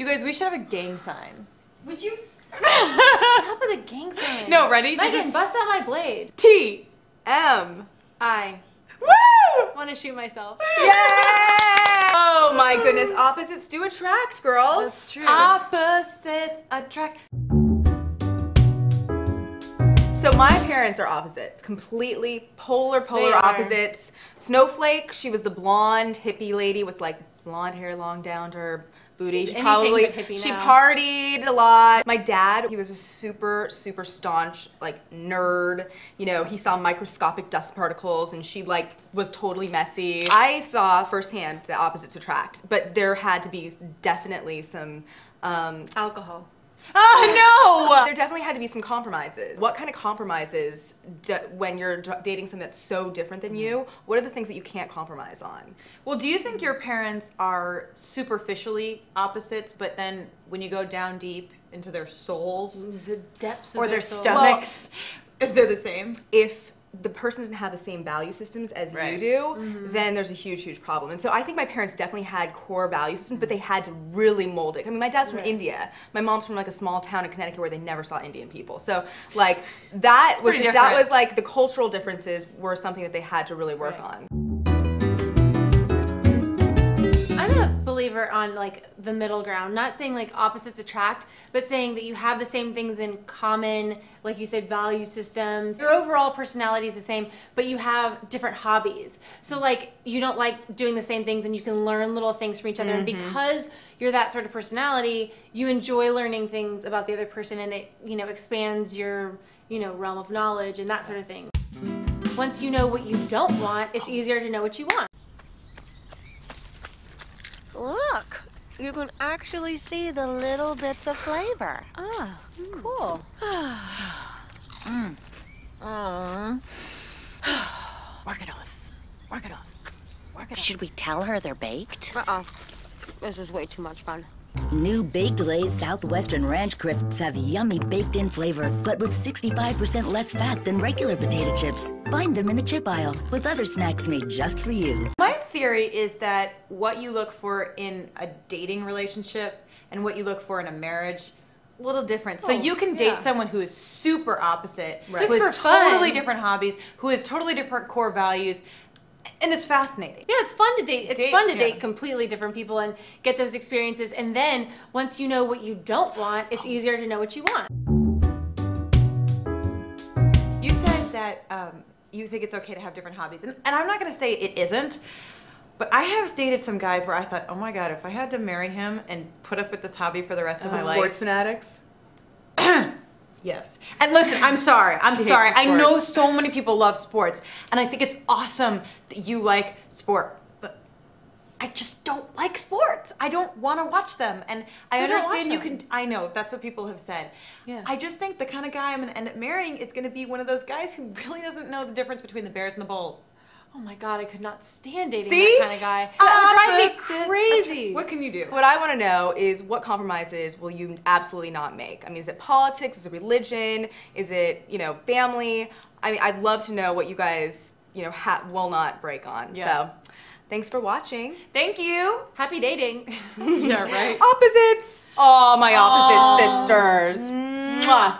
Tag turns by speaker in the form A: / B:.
A: You guys, we should have a gang sign.
B: Would you stop with a gang sign?
A: No, ready?
B: Megan, bust out my blade.
A: T-M-I.
B: Woo! Want to shoot myself.
C: Yay! Oh my goodness, opposites do attract, girls.
B: That's true.
A: Opposites attract.
C: So my parents are opposites, completely polar opposites. Snowflake, she was the blonde hippie lady with like blonde hair long down to her booty.
B: She's
C: She partied a lot. My dad, he was a super staunch like nerd. You know, he saw microscopic dust particles and she like was totally messy. I saw firsthand the opposites attract, but there had to be definitely some
B: alcohol.
A: Oh no!
C: There definitely had to be some compromises. What kind of compromises when you're dating someone that's so different than you? What are the things that you can't compromise on?
A: Well, do you think your parents are superficially opposites, but then when you go down deep into their souls,
B: The depths of
A: or their
B: soul.
A: stomachs, they're the same?
C: If the person doesn't have the same value systems as you do, then there's a huge problem. And so I think my parents definitely had core value systems, but they had to really mold it. I mean, my dad's from India. My mom's from like a small town in Connecticut where they never saw Indian people. So like that was like the cultural differences were something that they had to really work on.
B: I'm a believer on like the middle ground, not saying like opposites attract, but saying that you have the same things in common, like you said, value systems. Your overall personality is the same, but you have different hobbies. So like you don't like doing the same things and you can learn little things from each other. And because you're that sort of personality, you enjoy learning things about the other person and it, you know, expands your, you know, realm of knowledge and that sort of thing. Once you know what you don't want, it's easier to know what you want.
D: Look, you can actually see the little bits of flavor.
B: Ah, cool.
D: Work it off. Work it off. Work it off. Should we tell her they're baked?
E: This is way too much fun.
F: New Baked Lay's Southwestern Ranch Crisps have yummy baked-in flavor, but with 65% less fat than regular potato chips. Find them in the chip aisle, with other snacks made just for you.
A: My theory is that what you look for in a dating relationship and what you look for in a marriage, a little different. So you can date someone who is super opposite, who has totally different hobbies, who has totally different core values, and it's fascinating.
B: Yeah, it's fun to date. It's fun to date completely different people and get those experiences. And then once you know what you don't want, it's easier to know what you want.
A: You said that you think it's okay to have different hobbies. And I'm not going to say it isn't, but I have dated some guys where I thought, oh my God, if I had to marry him and put up with this hobby for the rest of my life.
C: Sports fanatics?
A: Yes. And listen, I'm sorry. I know so many people love sports, and I think it's awesome that you like sport. But I just don't like sports. I don't want to watch them. And I understand you can, I know, that's what people have said.
B: Yeah.
A: I just think the kind of guy I'm going to end up marrying is going to be one of those guys who really doesn't know the difference between the Bears and the Bulls.
B: Oh my God, I could not stand dating that kind of guy. That would drive me crazy.
A: What can you do?
C: What I want to know is what compromises will you absolutely not make? I mean, is it politics? Is it religion? Is it, you know, family? I mean, I'd love to know what you guys, you know, will not break on. So, thanks for watching.
A: Thank you.
B: Happy dating.
A: Yeah, right.
C: Opposites. Oh, my opposite sisters. Mwah.